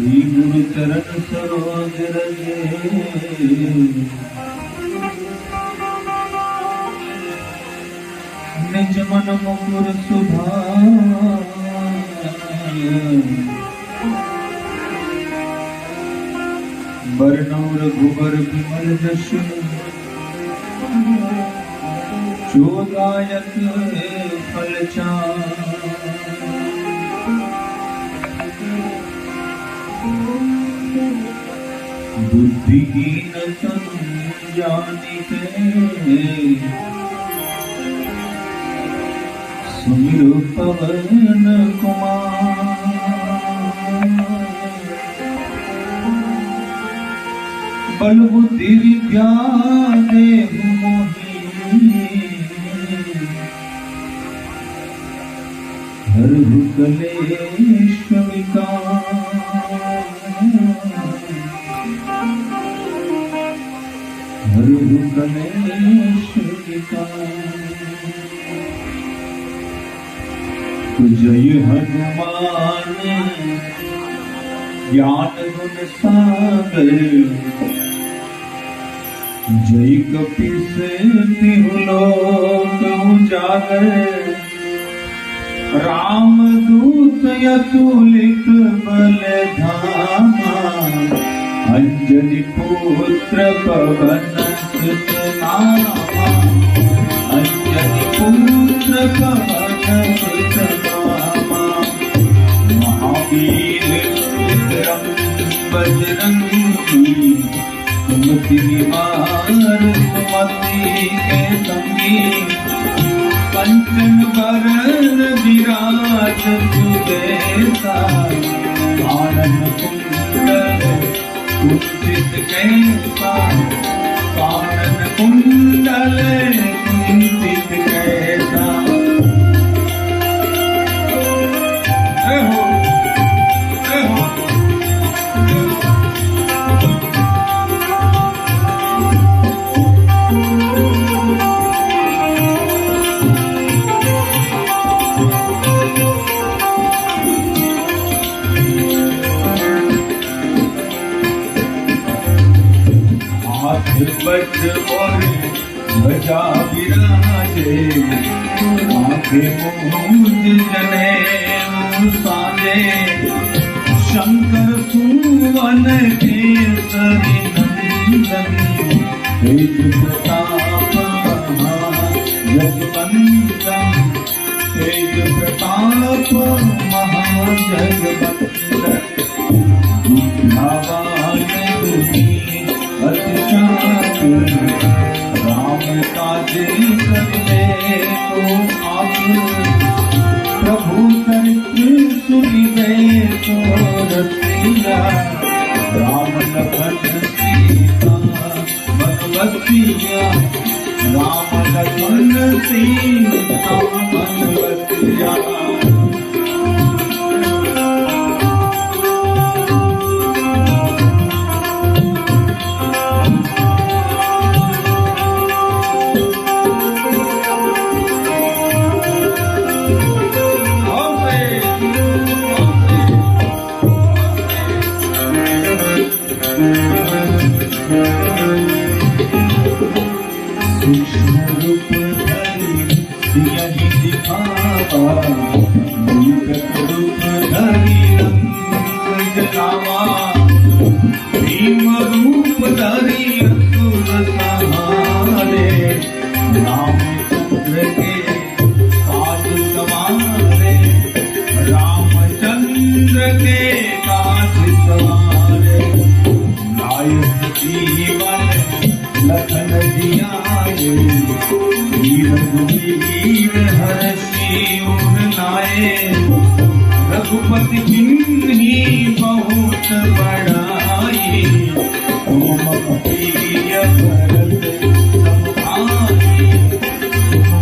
श्री गुरु चरण सरोज रजे, निज मन मुकुर सुधार, बरनौ रघुबर विमल जसु, जो दायक फल चार। बुद्धिहीन तनु जानिके, सुमिरो पवन कुमार। बल बुद्धि विद्या देहु मोहि, हरहु कलेश विकार। हरहु कलेश विकार। जय हनुमान ज्ञान गुण सागर, जय कपीस तिहु लोक उजागर। राम दूत अतुलित बल धामा, अंजनी पुत्र पवन सुत नामा। अंजनी पुत्र पवन सुत नामा, महावीर विक्रम बजरंगी। सुमति निवार सुमति के संगी, कंचन बरन विराज सुबेसा। कानन कुंडल कुंचित कैसा, कानन कुंडल कुंचित कैसा। वज्र और ध्वजा विराजे, आंखें मूंद जनेऊ साजे। शंकर सुवन केसरी नंदन, तेज प्रताप महाजगवंदन। तेज प्रताप महाजगवंदन। विद्यावान गुणी अति चातुर, राम काज करने को आतुर। प्रभु चरित्र सुनिबे को रसिया, राम लखन सीता मन बसिया। राम लखन सीता मन बसिया। सूक्ष्म रूप धरि सियहि दिखावा, मूरत रूप धरि रंग जलावा। भीम रूप धरि असुर संहारे, रामचंद्र के काज सवारे। रामचंद्र के काज सवारे। नायक जीवन लखन जियाए, वीर रघुवीर हरषि उर लाए। रघुपति किन्हीं बहुत बड़ाई, तुम प्रिय भरत सम भाई।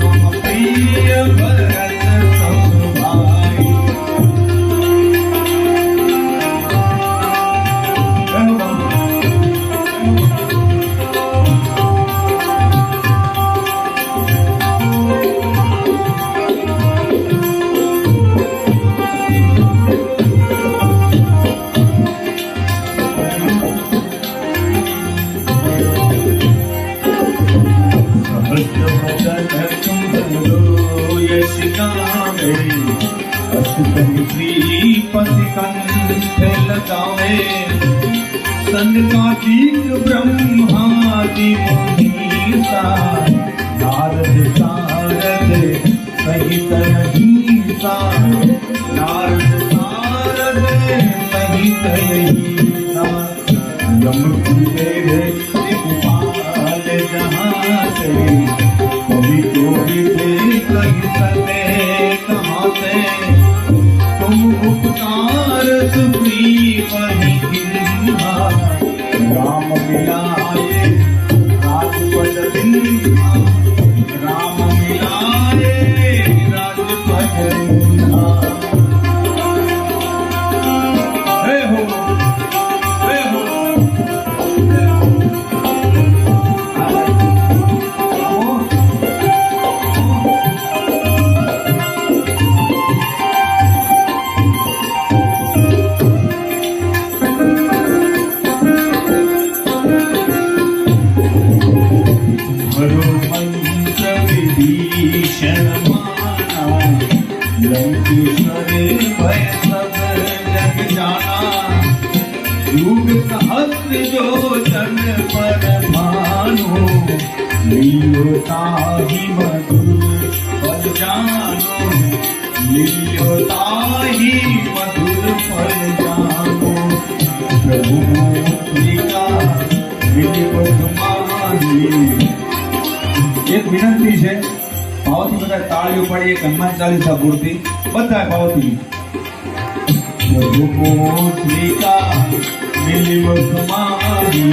तुम प्रिय भरत सम भाई। रो यश गावे अष्टमी श्रीपति कंठ लगावे सनकादिक ब्रह्मादि मुनीसा नारद सारद सहित अहिंसा नारद सारद सहित अहिंसा यम कुबेर दिक्पाल जहाँ से कभी कोई कही सके कहाँ से तुम उपकार सुग्रीव वही गिरना राम मिलाए राजपद बिन्हा राम मिलाए राजपद बिन्हा हे हो लंकेश्वर भय सब जग जाना युग सहस्र जो जन पर भानु लियो ताहि मधुर फल जानो लियो ताहि मधुर फल जानो प्रभु का एक विनंती है भावથી બધા તાળીઓ પાડી એક હનુમાન ચાલીસા પૂરતી બધા ભાવથી શ્રીકા મિલિવ કુમારી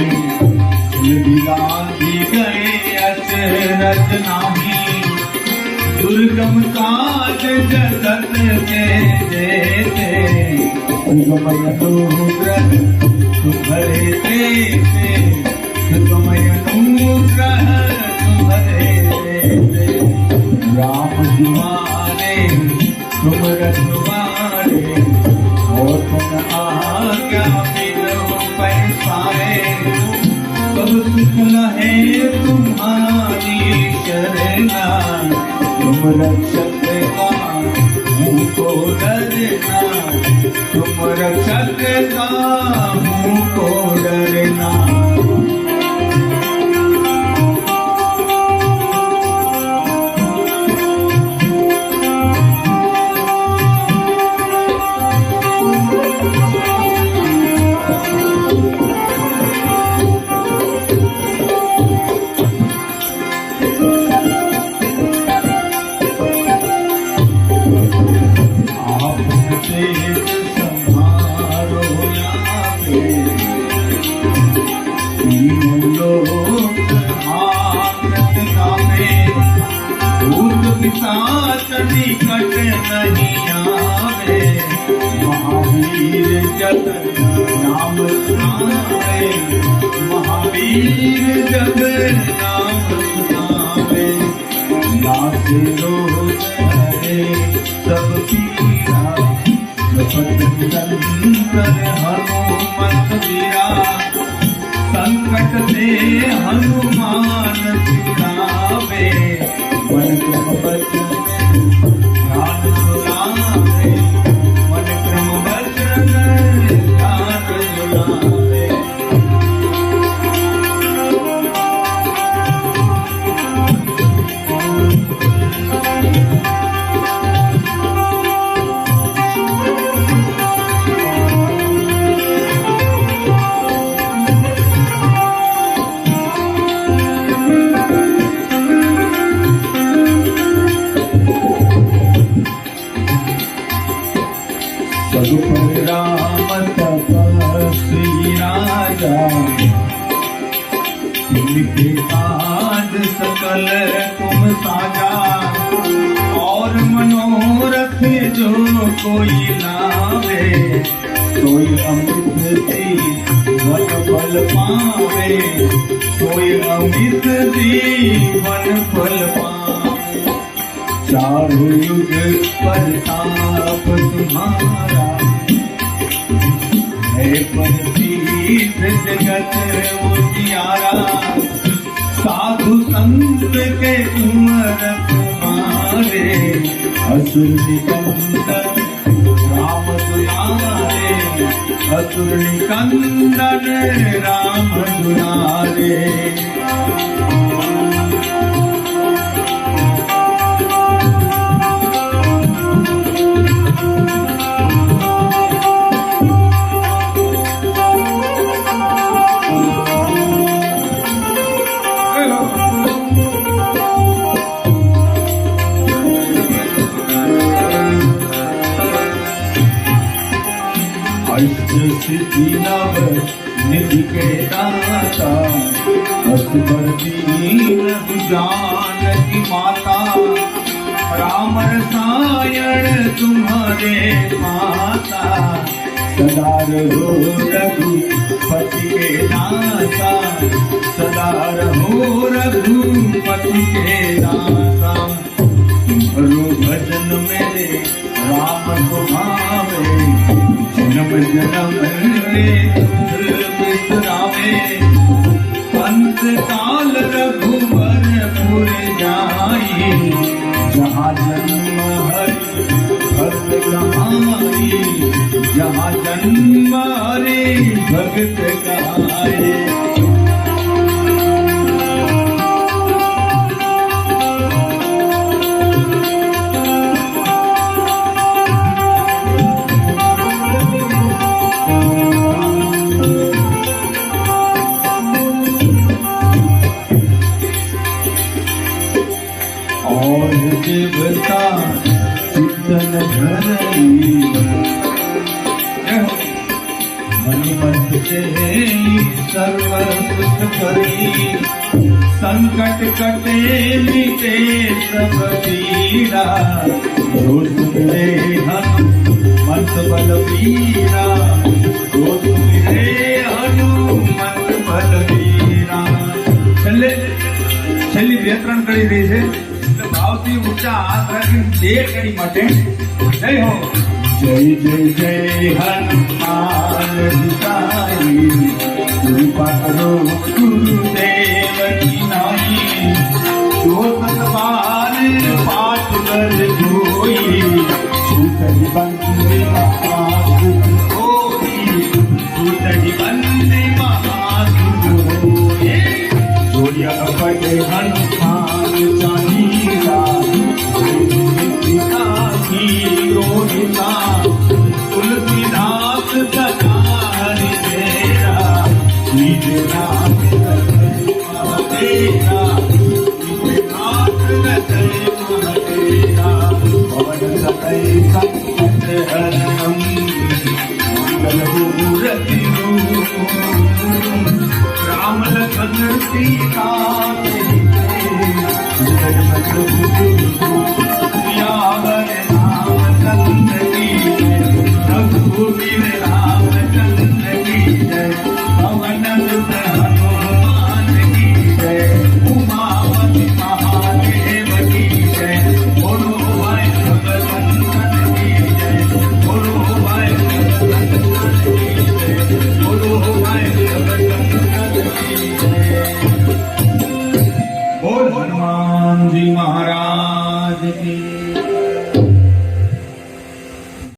લગીલાંધી ગયે અચરજ નાહી दुर्गम काज जगत के जेते सुगमय अनुग्रह तुम्हारे तेते सुगमय अनुग्रह तुम्हारे तेते राम तुम्हारे तुम रखवारे और तुम आज्ञा बिनु पैसारे सब सुख है तुम्हारी शरणा तुम रक्षक का मुझको डरना तुम रक्षक का मुझको डरना निकट नहीं आवे महावीर जग नाम सुनावे महावीर जग नाम सुनावे नाथ रोग हरे सब पीरा जपत निरंतर हनुमत वीरा संकट से हनुमान छुड़ावे मन क्रम बचन ध्यान सुनावे मन क्रम बचन ध्यान सुनावे राम तपस्वी राजा इनके काज सकल तुम साजा और मनोरथ जो कोई लावे कोई अमृत जीवन फल पावे कोई अमृत जीवन फल पावे चारों युग प्रताप तुम्हारा है प्रसिद्ध जगत उजियारा साधु संत के तुम रखवारे असुर निकंदन राम दुलारे, असुर निकंदन राम दुलारे। सिद्धि नव निधि के दाता, असबर दीन जानकी माता, राम रसायन तुम्हारे माता, सदा रहो रघुपति के दाता, सदा रहो रघुपति के दाता। तुम्हारो भजन मेरे राम को भावे, जन्म जन्म रे बिसरावे, अंत काल रघुवर पुर जाई, जहाँ जन्म हरि भक्त कहाई, जहाँ जन्म हरि भक्त कहाई। और देवता चितन धरई, मणिमंत से सर्व सुख करी, संकट कटे मिटे सब पीड़ा, जो सुमिरे हनुमंत बलवीरा, जो सुमिरे हनुमंत बलवीरा। છેલ્લી બે ત્રણ કરી રહી છે, એટલે ભાવથી ઊંચા હાથ રાખીને બે કરી માટે જય હો, જય જય જય હનુમાન વિસાઈ, કૃપા કરો ગુરુદેવ કી નાઈ, જો